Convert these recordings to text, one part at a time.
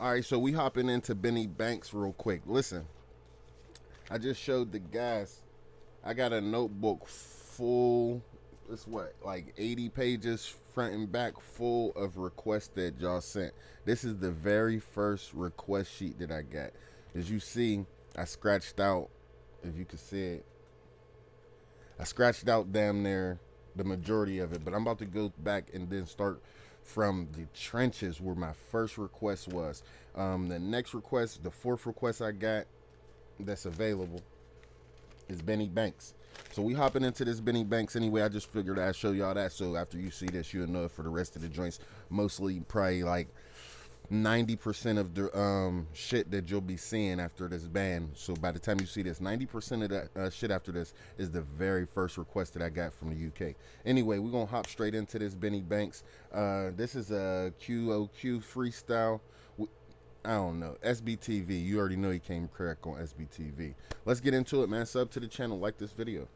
All right, so we hopping into Benny Banks real quick. Listen, I just showed the guys. I got a notebook full. It's what, like 80 pages front and back full of requests that y'all sent. This is the very first request sheet that I got. As you see, I scratched out, if you can see it, I scratched out damn near the majority of it, but I'm about to go back and then start from the trenches where my first request was. The next request, the fourth request I got that's available is Benny Banks. So we hopping into this Benny Banks anyway. I just figured I'd show y'all that, so after you see this, you'll know it for the rest of the joints. Mostly probably like 90% of the shit that you'll be seeing after this ban. So by the time you see this, 90% of that shit after this is the very first request that I got from the UK. Anyway, we're gonna hop straight into this Benny Banks. This is a QoQ freestyle. I don't know, SBTV. You already know he came correct on SBTV. Let's get into it, man. Sub to the channel, like this video.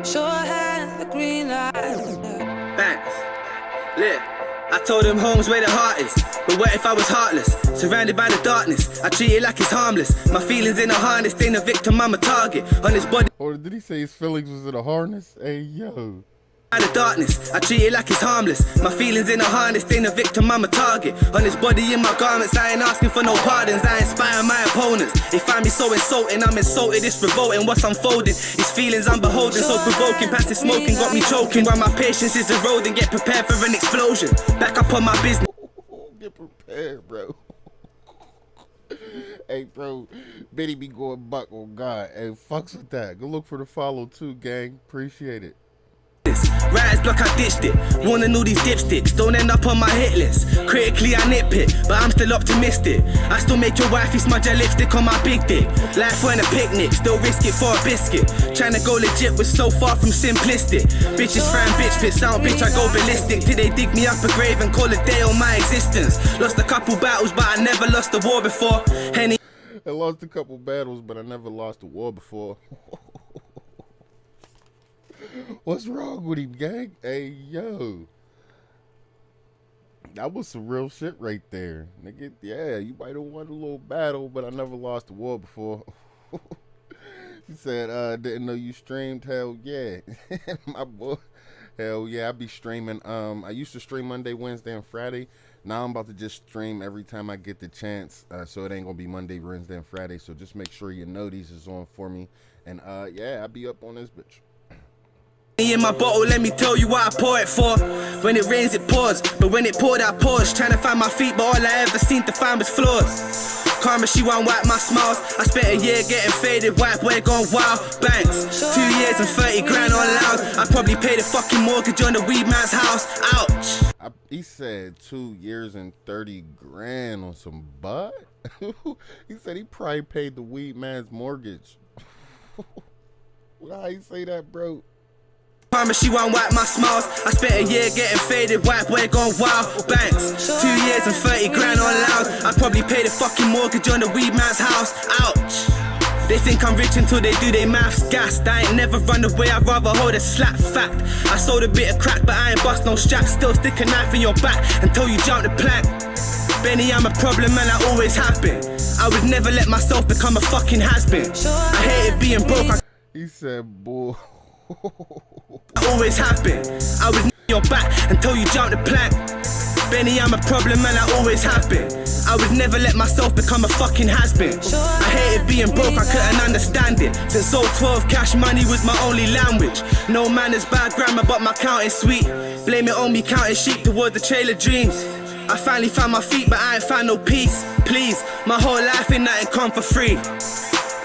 Sure had the green light. Banks, lit. I told him home's where the heart is. But what if I was heartless? Surrounded by the darkness, I treat it like it's harmless. My feelings in a harness, ain't a victim, I'm a target. On his body. Or did he say his feelings was in a harness? Hey, yo. By the darkness, I treat it like it's harmless. My feelings in a harness, ain't a victim, I'm a target. On his body, in my garments, I ain't asking for no pardons. I inspire my opponents. They find me so insulting, I'm insulted, it's revolting. What's unfolding? His feelings I'm beholding, so provoking. Passive smoking got me choking. While my patience is eroding, get prepared for an explosion. Back up on my business. Get prepared, bro. Hey, bro, Benny be going buck on God. Hey, fucks with that. Go look for the follow too, gang. Appreciate it. Writer's block, I ditched it. Wanna know these dipsticks, don't end up on my hit list. Critically I nitpick, but I'm still optimistic. I still make your wifey smudge her lipstick on my big dick. Life weren't a picnic, still risk it for a biscuit. Tryna go legit was so far from simplistic. Bitches fran bitch fit sound bitch, I go ballistic. Till they dig me up a grave and call a day on my existence. Lost a couple battles, but I never lost a war before. Henny I lost a couple battles, but I never lost a war before. What's wrong with him, gang? Hey, yo. That was some real shit right there. Nigga, yeah, you might have won a little battle, but I never lost a war before. You said, didn't know you streamed? Hell yeah. My boy. Hell yeah, I be streaming. I used to stream Monday, Wednesday, and Friday. Now I'm about to just stream every time I get the chance. So it ain't gonna be Monday, Wednesday, and Friday. So just make sure your notice is on for me. And yeah, I be up on this bitch. in my bottle, let me tell you what I pour it for. When it rains it pours, but when it poured I paused. Trying to find my feet, but all I ever seemed to find was flaws. Karma, she won't wipe my smiles. I spent a year getting faded, white boy gone wild. Banks, 2 years and 30 grand on loud. I probably paid a fucking mortgage on the weed man's house. Ouch. He said 2 years and 30 grand on some bud. He said he probably paid the weed man's mortgage. How you say that, bro? Promise she won't wipe my smiles. I spent a year getting faded, white boy gone wild. Banks, 2 years and 30 grand on loud. I probably paid a fucking mortgage on the weed man's house. Ouch. They think I'm rich until they do they maths. Gassed, I ain't never run away, I'd rather hold a slap. Fact, I sold a bit of crack, but I ain't bust no strap. Still stick a knife in your back until you jump the plank. Benny, I'm a problem and I always have been. I would never let myself become a fucking has-been. I hated being broke. He said, boy. I always have been. I would your back until you jump the plank. Benny, I'm a problem and I always have been. I would never let myself become a fucking has-been. I hated being broke, I couldn't understand it. Since 012, cash money was my only language. No manners, bad grammar, but my counting's sweet. Blame it on me counting sheep towards the trail of dreams. I finally found my feet, but I ain't found no peace. Please, my whole life ain't nothing come for free.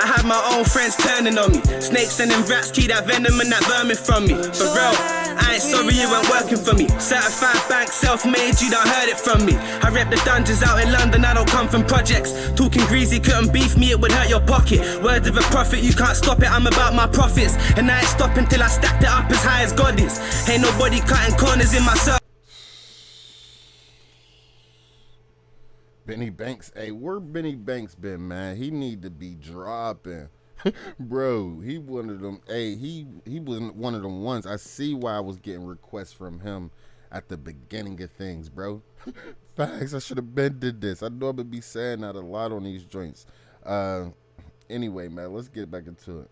I had my own friends turning on me. Snakes and them rats keep that venom and that vermin from me. For real, I ain't ain't sorry you weren't working for me. Certified bank, self-made, you done heard it from me. I rep the dungeons out in London, I don't come from projects. Talking greasy, couldn't beef me, it would hurt your pocket. Words of a prophet, you can't stop it, I'm about my profits. And I ain't stopping till I stacked it up as high as God is. Ain't nobody cutting corners in my circle. Benny Banks, hey, where Benny Banks been, man? He need to be dropping. Bro, he one of them. Hey, he was one of them ones. I see why I was getting requests from him at the beginning of things, bro. Facts, I should have been did this. I know I'm gonna be saying that a lot on these joints. Anyway, man, let's get back into it.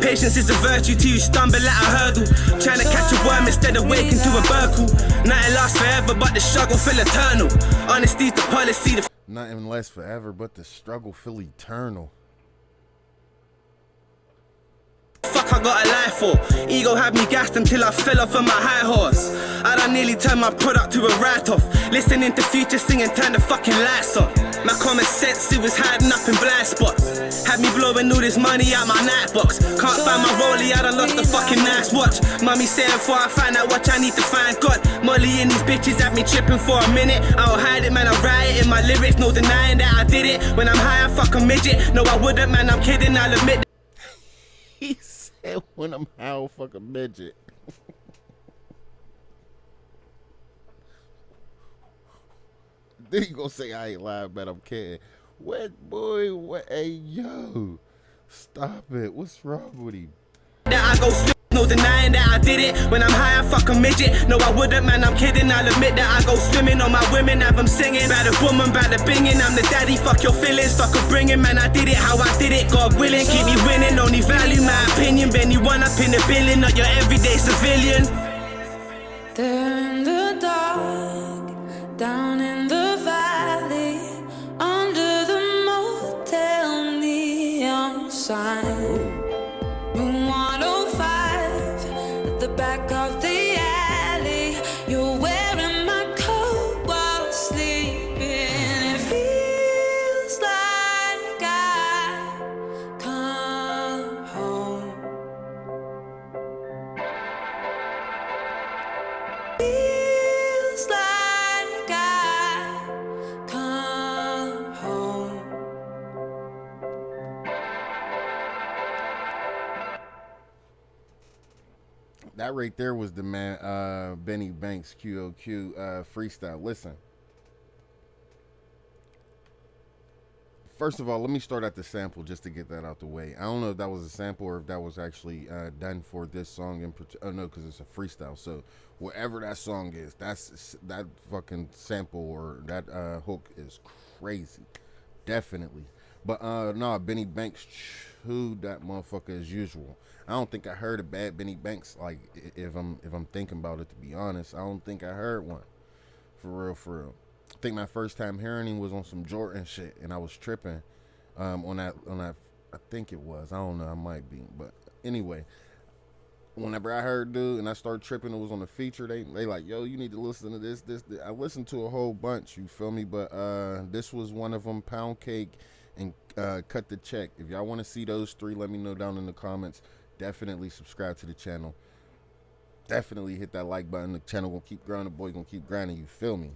Patience is a virtue till you stumble at a hurdle. Trying to catch a worm instead of waking to a burgle. Nothing lasts forever, but the struggle feel eternal. Honesty's the policy. Nothing lasts forever, but the struggle feel eternal. Fuck I got a life for. Ego had me gassed until I fell off of my high horse. I done nearly turned my product to a write-off. Listening to Future singing, turn the fucking lights on. My common sense, it was hiding up in blind spots. Had me blowing all this money out my night box. Can't find my rollie, I done lost the fucking nice watch. Mummy saying before I find that watch, I need to find God. Molly and these bitches had me tripping for a minute. I don't hide it, man, I write it in my lyrics. No denying that I did it. When I'm high, I fuck a midget. No, I wouldn't, man, I'm kidding, I'll admit. He said, when I'm high, I'll fuck a midget. Then you gonna say I ain't lying, but I'm kidding. What, boy? What? Hey, yo, stop it. What's wrong with him? That I go swim, no denying that I did it. When I'm high, I fuck a midget. No, I wouldn't, man, I'm kidding. I'll admit that I go swimming on my women, have them singing. By the woman, by the binging. I'm the daddy, fuck your feelings, fuck a bringing. Man, I did it how I did it. God willing, keep me winning. Only value my opinion. Benny one up in the billion, not your everyday civilian. There in the dark, down in the valley, under the motel neon sign. Room 105, at the back of the alley. You're wearing my coat while sleeping. It feels like I come home. Feels like I come home. That right there was the man, Benny Banks, QoQ, freestyle. Listen. First of all, let me start at the sample just to get that out the way. I don't know if that was a sample or if that was actually done for this song in particular. Oh no, because it's a freestyle. So whatever that song is, that fucking sample or that hook is crazy, definitely. But no, Benny Banks chewed that motherfucker as usual. I don't think I heard a bad Benny Banks. Like if I'm thinking about it, to be honest, I don't think I heard one. For real, for real. I think my first time hearing him was on some Jordan shit, and I was tripping on that. I think it was. I don't know. I might be. But anyway, whenever I heard dude and I started tripping, it was on the feature. They like, yo, you need to listen to this. I listened to a whole bunch. You feel me? But this was one of them. Pound Cake and Cut the Check. If y'all want to see those three, let me know down in the comments. Definitely subscribe to the channel. Definitely hit that like button. The channel gonna keep growing. The boy gonna keep grinding. You feel me?